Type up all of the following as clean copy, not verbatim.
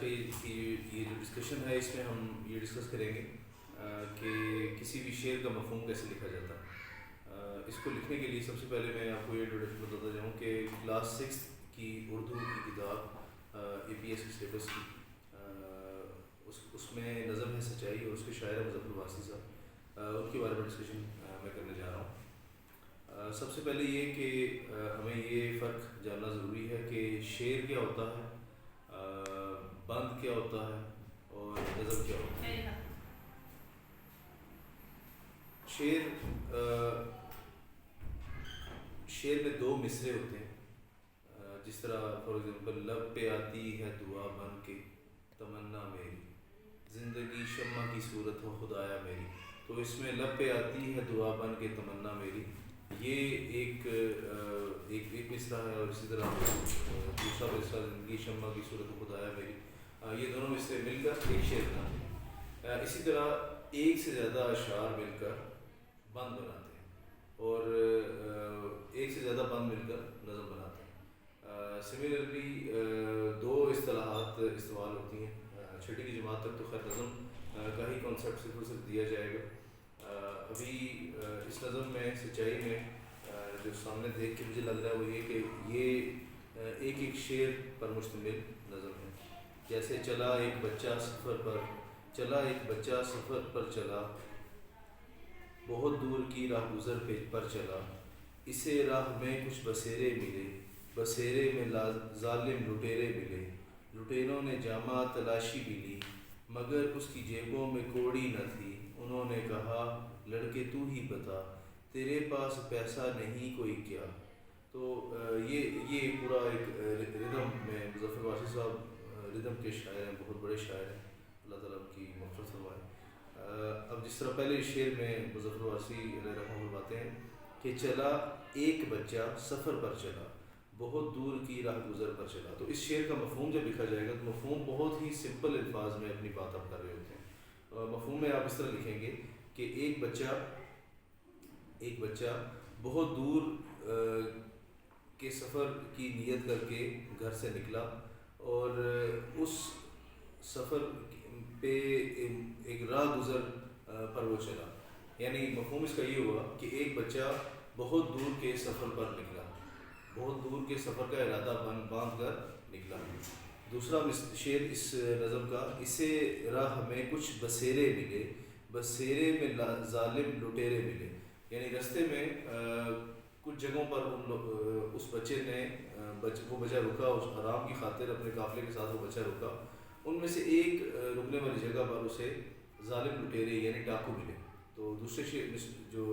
کا یہ جو ڈسکشن ہے اس میں ہم یہ ڈسکس کریں گے کہ کسی بھی شعر کا مفہوم کیسے لکھا جاتا ہے. اس کو لکھنے کے لیے سب سے پہلے میں آپ کو یہ انٹروڈکشن بتاتا جاؤں کہ کلاس 6 کی اردو کی کتاب APS کی سلیبس کی اس میں نظم ہے سچائی اور اس کے شاعر مظفر واسطی صاحب, ان کے بارے میں ڈسکشن میں کرنے جا رہا ہوں. سب سے پہلے یہ کہ ہمیں یہ فرق جاننا ضروری ہے کہ شعر کیا ہوتا ہے, بند کیا ہوتا ہے اور نظم کیا ہوتا ہے. شعر میں دو مصرے ہوتے ہیں, جس طرح فار ایگزامپل لب پہ آتی ہے دعا بن کے تمنا میری, زندگی شمع کی صورت ہو خدایا میری. تو اس میں لب پہ آتی ہے دعا بن کے تمنا میری, یہ ایک مصرع ہے, اور اسی طرح دوسرا مصرع زندگی شمع کی صورت ہو خدایا میری. یہ دونوں مصرے مل کر ایک شعر بناتے ہیں. اسی طرح ایک سے زیادہ اشعار مل کر بند بناتے ہیں, اور ایک سے زیادہ بند مل کر نظم بناتے ہیں. سملرلی دو اصطلاحات استعمال ہوتی ہیں. چھٹی کی جماعت تک تو خیر نظم کا ہی کانسیپٹ صرف دیا جائے گا. ابھی اس نظم میں سچائی میں جو سامنے دیکھ کے مجھے لگ رہا ہے وہ یہ کہ یہ ایک شعر پر مشتمل نظم ہے. جیسے چلا ایک بچہ سفر پر چلا, بہت دور کی راہ گزر پر چلا, اسے راہ میں کچھ بسیرے ملے, بسیرے میں ظالم لٹیرے ملے, لٹیروں نے جامہ تلاشی بھی لی مگر اس کی جیبوں میں کوڑی نہ تھی. انہوں نے کہا لڑکے تو ہی بتا تیرے پاس پیسہ نہیں کوئی کیا. تو یہ پورا ایک ردم میں مظفر واسطی صاحب ردم کے شاعر ہیں, بہت بڑے شاعر ہیں, اللہ تعالیٰ کی مغفرت فرمائے. اب جس طرح پہلے شعر میں مظفر واسطی علیہ رحمہ فرماتے ہیں کہ چلا ایک بچہ سفر پر چلا, بہت دور کی راہ گزر پر چلا. تو اس شعر کا مفہوم جب لکھا جائے گا تو مفہوم بہت ہی سمپل الفاظ میں اپنی بات آپ کر رہے ہوتے ہیں. مفہوم میں آپ اس طرح لکھیں گے کہ ایک بچہ بہت دور کے سفر کی نیت کر کے گھر سے نکلا, اور اس سفر پہ ایک راہ گزر پر وہ چلا. یعنی مفہوم اس کا یہ ہوا کہ ایک بچہ بہت دور کے سفر پر نکلا, بہت دور کے سفر کا ارادہ باندھ کر نکلا. دوسرا شعر اس نظم کا, اسے راہ میں کچھ بسیرے ملے, بسیرے میں ظالم لٹیرے ملے. یعنی رستے میں کچھ جگہوں پر اس بچے نے وہ بچہ رکا, اس آرام کی خاطر اپنے قافلے کے ساتھ وہ بچہ رکا. ان میں سے ایک رکنے والی جگہ پر اسے ظالم لٹیرے یعنی ڈاکو ملے. تو دوسرے جو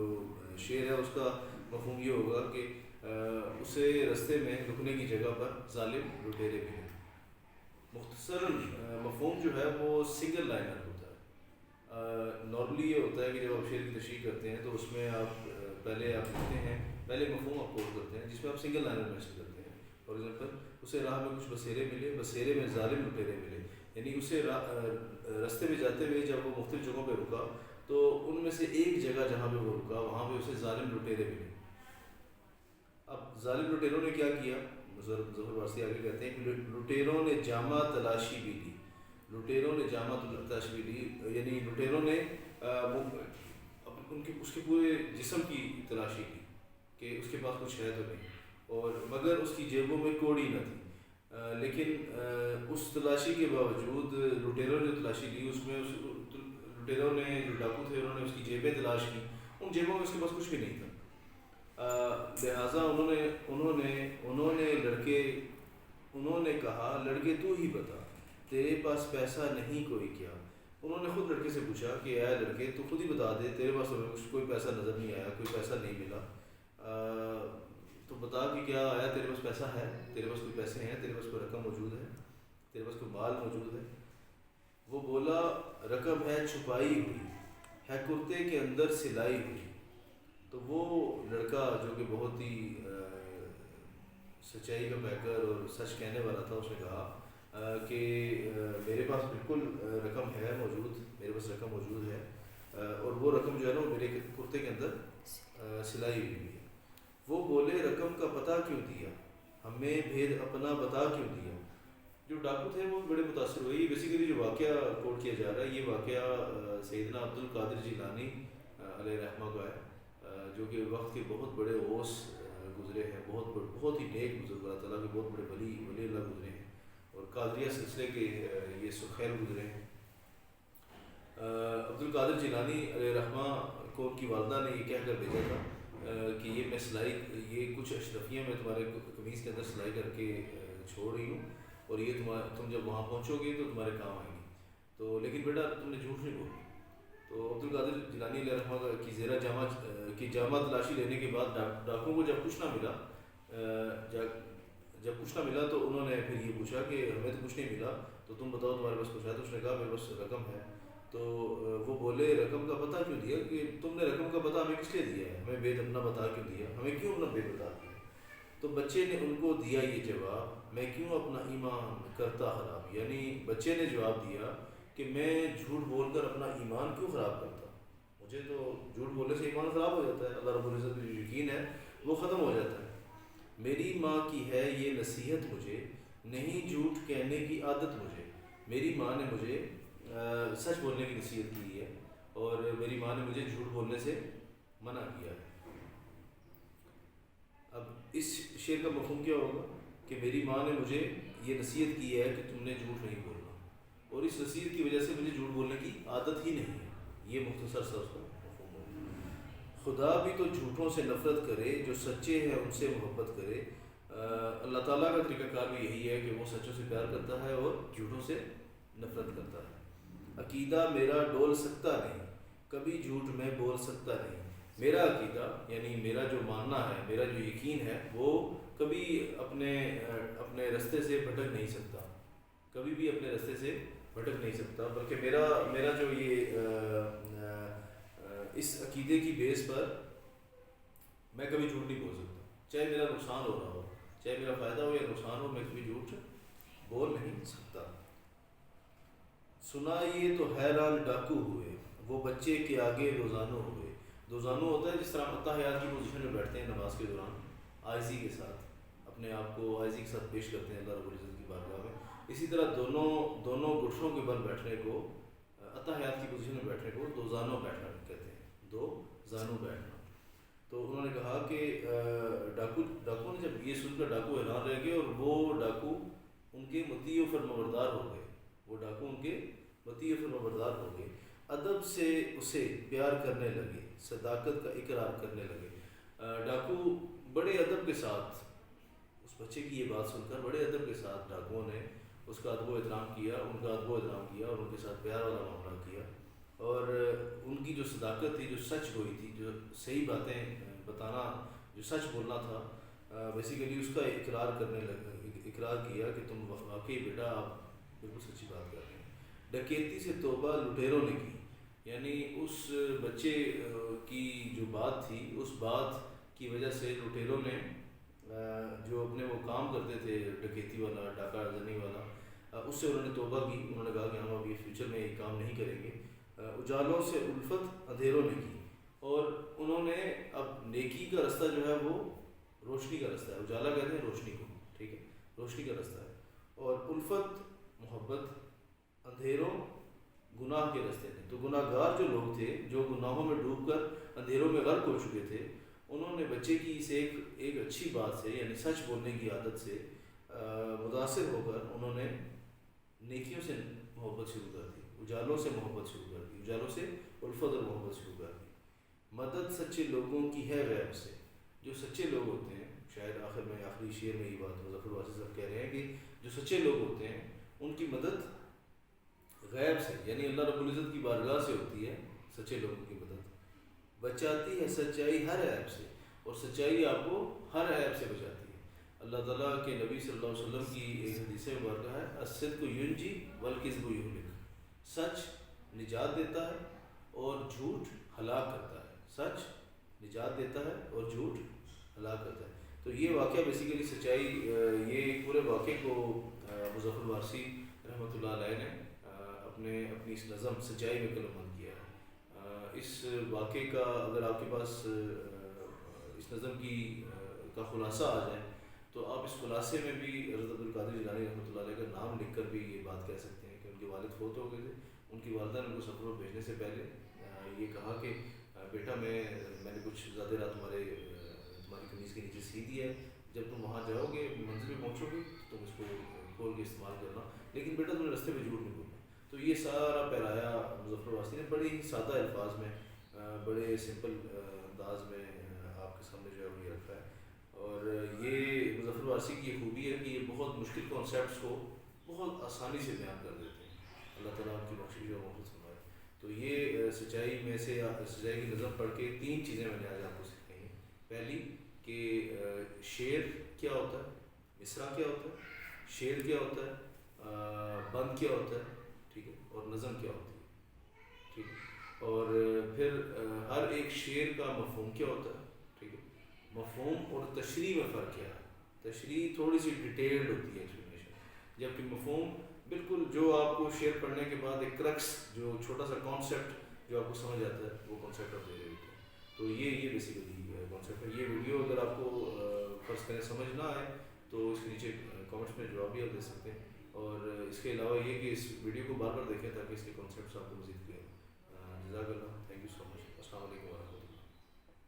شعر ہے اس کا مفہوم یہ ہوگا کہ اسے رستے میں رکنے کی جگہ پر ظالم لٹیرے ملے. مختصر مفہوم جو ہے وہ سنگل لائنر ہوتا ہے. نارملی یہ ہوتا ہے کہ جب آپ شعر کی تشریح کرتے ہیں تو اس میں آپ پہلے لکھتے ہیں, پہلے مفہوم آپ کوٹ کرتے ہیں جس میں آپ سنگل لائنر مینشن کرتے ہیں. فار ایگزامپل اسے راہ میں کچھ بسیرے ملے, بسیرے میں ظالم لٹیرے ملے. یعنی اسے رستے میں جاتے ہوئے جب وہ مختلف جگہوں پہ رکا تو ان میں سے ایک جگہ جہاں پہ وہ رکا وہاں پہ اسے ظالم لٹیرے ملے. اب ظالم لٹیروں نے کیا کیا, ظفر واسطی آگے کہتے ہیں کہ لٹیروں نے جامہ تلاشی بھی لی, لٹیروں نے جامہ تلاشی بھی لی. یعنی لٹیروں نے اس کے پورے جسم کی تلاشی کی کہ اس کے پاس کچھ ہے تو نہیں, اور مگر اس کی جیبوں میں کوڑی نہ تھی. لیکن اس تلاشی کے باوجود لٹیروں نے تلاشی لی, اس میں لٹیروں نے جو ڈاکو تھے انہوں نے اس کی جیبیں تلاش کی, ان جیبوں میں اس کے پاس کچھ بھی نہیں تھا. لہٰذا انہوں نے کہا لڑکے تو ہی بتا تیرے پاس پیسہ نہیں کوئی کیا. انہوں نے خود لڑکے سے پوچھا کہ اے لڑکے تو خود ہی بتا دے, تیرے پاس کوئی پیسہ نظر نہیں آیا, کوئی پیسہ نہیں ملا, تو بتا کہ کیا آیا تیرے پاس پیسہ ہے, تیرے پاس کوئی پیسے ہیں, تیرے پاس کوئی رقم موجود ہے, تیرے پاس کوئی مال موجود ہے. وہ بولا رقم ہے چھپائی ہوئی, ہے کرتے کے اندر سلائی ہوئی. تو وہ لڑکا جو کہ بہت ہی سچائی کا پیکر اور سچ کہنے والا تھا, اس نے کہا کہ میرے پاس بالکل رقم ہے موجود, میرے پاس رقم موجود ہے, اور وہ رقم جو ہے نا وہ میرے کرتے کے اندر سلائی ہوئی ہے. وہ بولے رقم کا پتہ کیوں دیا, ہمیں بھید اپنا بتا کیوں دیا. جو ڈاکو تھے وہ بڑے متاثر ہوئے. یہ بیسیکلی جو واقعہ کوٹ کیا جا رہا ہے یہ واقعہ سیدنا عبد القادر جیلانی علیہ رحمہ کا ہے، جو کہ وقت کے بہت بڑے اوس گزرے ہیں، بہت ہی نیک بزرگ، اللہ تعالیٰ کے بہت بڑے ولی اللہ گزرے ہیں، اور قادریہ سلسلے کے یہ سخیل گزرے ہیں. عبد القادر جیلانی علیہ رحمہ کو ان کی والدہ نے یہ کہہ کر بھیجا تھا کہ یہ میں سلائی، یہ کچھ اشرفیاں میں تمہارے قمیض کے اندر سلائی کر کے چھوڑ رہی ہوں، اور یہ تم جب وہاں پہنچو گے تو تمہارے کام آئیں گی. تو لیکن بیٹا تم نے جھوٹ نہیں بولی. تو عبد القادر جیلانی علیہ رحمہ کی زیرہ جامع کی جامع تلاشی لینے کے بعد ڈاکوؤں کو جب کچھ نہ ملا، جب کچھ نہ ملا تو انہوں نے پھر یہ پوچھا کہ ہمیں تو کچھ نہیں ملا، تو تم بتاؤ تمہارے پاس کچھ ہے؟ تو اس نے کہا میرے پاس رقم ہے. تو وہ بولے رقم کا پتہ کیوں دیا؟ کہ تم نے رقم کا پتہ ہمیں کس لیے دیا ہے؟ ہمیں بے اپنا بتا کیوں دیا؟ ہمیں کیوں اپنا بے بتا دیا؟ تو بچے نے ان کو دیا یہ جواب، میں کیوں اپنا ایمان کرتا خراب. یعنی بچے نے جواب دیا کہ میں جھوٹ بول کر اپنا ایمان کیوں خراب کرتا؟ مجھے تو جھوٹ بولنے سے ایمان خراب ہو جاتا ہے، اللہ رب العزت پہ جو یقین ہے وہ ختم ہو جاتا ہے. میری ماں کی ہے یہ نصیحت مجھے، نہیں جھوٹ کہنے کی عادت مجھے. میری ماں نے مجھے سچ بولنے کی نصیحت کی ہے، اور میری ماں نے مجھے جھوٹ بولنے سے منع کیا ہے. اب اس شعر کا مفہوم کیا ہوگا کہ میری ماں نے مجھے یہ نصیحت کی ہے کہ تم نے جھوٹ نہیں بولنا، اور اس نصیحت کی وجہ سے مجھے جھوٹ بولنے کی عادت ہی نہیں ہے. یہ مختصر سا اس کا مفہوم ہوگا. خدا بھی تو جھوٹوں سے نفرت کرے، جو سچے ہیں ان سے محبت کرے. اللہ تعالیٰ کا طریقہ کار بھی یہی ہے کہ وہ سچوں سے پیار کرتا ہے اور جھوٹوں سے نفرت کرتا ہے. عقیدہ میرا ڈول سکتا نہیں، کبھی جھوٹ میں بول سکتا نہیں. میرا عقیدہ یعنی میرا جو ماننا ہے، میرا جو یقین ہے، وہ کبھی اپنے رستے سے بھٹک نہیں سکتا، کبھی بھی اپنے رستے سے بھٹک نہیں سکتا. بلکہ میرا جو یہ اس عقیدے کی بیس پر میں کبھی جھوٹ نہیں بول سکتا. چاہے میرا نقصان ہو رہا ہو، چاہے میرا فائدہ ہو یا نقصان ہو، میں کبھی جھوٹ بول نہیں سکتا. سنا یہ تو حیران ڈاکو ہوئے، وہ بچے کے آگے دوزانو ہوئے. دوزانو ہوتا ہے جس طرح اتحیات کی پوزیشن میں بیٹھتے ہیں نماز کے دوران، عاجزی کے ساتھ اپنے آپ کو عاجزی کے ساتھ پیش کرتے ہیں اللہ رب العزت کی بارگاہ میں. اسی طرح دونوں گٹھنوں کے بل بیٹھنے کو، اتحیات کی پوزیشن میں بیٹھنے کو دوزانو بیٹھنا کہتے ہیں، دو زانو بیٹھنا. تو انہوں نے کہا کہ ڈاکو نے جب یہ سن کر ڈاکو حیران رہ گئے، اور وہ ڈاکو ان کے مطیع و فرمانبردار ہو گئے. وہ ڈاکو ان کے مطیع و فرمانبردار ہو گئے. ادب سے اسے پیار کرنے لگے، صداقت کا اقرار کرنے لگے. ڈاکو بڑے ادب کے ساتھ، اس بچے کی یہ بات سن کر بڑے ادب کے ساتھ ڈاکوؤں نے اس کا ادب و احترام کیا، ان کا ادب و احترام کیا، اور ان کے ساتھ پیار والا معاملہ کیا. اور ان کی جو صداقت تھی، جو سچ ہوئی تھی، جو صحیح باتیں بتانا، جو سچ بولنا تھا، بیسیکلی اس کا اقرار کیا کہ تم واقعی بیٹا آپ بالکل سچی بات کر رہے ہیں. ڈکیتی سے توبہ لٹیروں نے کی. یعنی اس بچے کی جو بات تھی، اس بات کی وجہ سے لٹیروں نے جو اپنے وہ کام کرتے تھے، ڈکیتی والا، ڈاکہ زنی والا، اس سے انہوں نے توبہ کی. انہوں نے کہا کہ ہم اب یہ فیوچر میں یہ کام نہیں کریں گے. اجالوں سے الفت اندھیروں نے کی، اور انہوں نے اب نیکی کا رستہ جو ہے وہ روشنی کا رستہ ہے. اجالا کہتے ہیں روشنی کو، ٹھیک ہے، روشنی کا رستہ ہے. اور الفت محبت، اندھیروں گناہ کے رستے تھے. تو گناہ گار جو لوگ تھے، جو گناہوں میں ڈوب کر اندھیروں میں غرق ہو چکے تھے، انہوں نے بچے کی اس ایک اچھی بات سے، یعنی سچ بولنے کی عادت سے متاثر ہو کر انہوں نے نیکیوں سے محبت شروع کر دی، اجالوں سے محبت شروع کر دی، اجالوں سے الفت اور محبت شروع کر دی. مدد سچے لوگوں کی ہے غیب سے. جو سچے لوگ ہوتے ہیں، شاید آخری شعر میں یہ بات مظفر واسع صاحب کہہ رہے ہیں کہ جو سچے لوگ ہوتے ہیں ان کی مدد غیب سے، یعنی اللہ رب العزت کی بارگاہ سے ہوتی ہے. سچے لوگوں کی مدد بچاتی ہے سچائی ہر عیب سے، اور سچائی آپ کو ہر عیب سے بچاتی ہے. اللہ تعالیٰ کے نبی صلی اللہ علیہ وسلم کی ایک حدیث مبارکہ ہے، الصدق ینجی والکذب یہلک. سچ نجات دیتا ہے اور جھوٹ ہلاک کرتا ہے. سچ نجات دیتا ہے اور جھوٹ ہلاک کرتا ہے. تو یہ واقعہ بیسیکلی سچائی، یہ پورے واقعے کو مظفر وارثی رحمۃ اللہ علیہ نے اپنی اس نظم سچائی میں قلم بند کیا ہے. اس واقعے کا اگر آپ کے پاس اس نظم کا خلاصہ آ جائے تو آپ اس خلاصے میں بھی حضرت عبدالقادر جیلانی رحمۃ اللہ علیہ کا نام لکھ کر بھی یہ بات کہہ سکتے ہیں کہ ان کے والد فوت ہو گئے تھے. ان کی والدہ نے ان کو سفر پر بھیجنے سے پہلے یہ کہا کہ بیٹا میں نے کچھ زیادہ رات تمہاری قمیض کے نیچے سی دی ہے, جب تم وہاں جاؤ گے منزل پہ پہنچو گے تو تم اس کو کھول کے استعمال کرنا, لیکن بیٹا تم نے رستے میں جھوٹ نہیں بولنا. تو یہ سارا پیرایا مظفر واسطی نے بڑے ہی سادہ الفاظ میں, بڑے سمپل انداز میں آپ کے سامنے جو ہے وہ یہ رکھا ہے. اور یہ مظفر واسطی کی یہ خوبی ہے کہ یہ بہت مشکل کانسیپٹس کو بہت آسانی سے بیان کر دیتے ہیں. اللہ تعالیٰ ان کی بخشش اور مغفرت فرمائے. تو یہ سچائی میں سے سچائی کی نظم پڑھ کے 3 چیزیں میں نے آج آپ کو سکھائی ہیں. پہلی کہ شعر کیا ہوتا ہے, مصرع کیا ہوتا ہے, شعر کیا ہوتا ہے, بند کیا ہوتا ہے, ٹھیک ہے, اور نظم کیا ہوتی ہے, ٹھیک ہے. اور پھر ہر ایک شعر کا مفہوم کیا ہوتا ہے, ٹھیک ہے. مفہوم اور تشریح میں فرق کیا ہے. تشریح تھوڑی سی ڈیٹیلڈ ہوتی ہے ایکسپلینیشن, جبکہ مفہوم بالکل جو آپ کو شعر پڑھنے کے بعد ایک کرکس جو چھوٹا سا کانسیپٹ جو آپ کو سمجھ آتا ہے وہ کانسیپٹ آپ دے رہے ہوتے ہیں. تو یہ بیسیکلی کانسیپٹ ہے. یہ ویڈیو اگر آپ کو فرض کریں سمجھ نہ آئے تو اس کے نیچے کامنٹس میں جواب بھی آپ دے سکتے ہیں. اور اس کے علاوہ یہ کہ اس ویڈیو کو بار بار دیکھیں تاکہ اس کے کانسیپٹس آپ کو مزید کریں. جزاک اللہ, تھینک یو سو مچ. السلام علیکم ورحمۃ اللہ.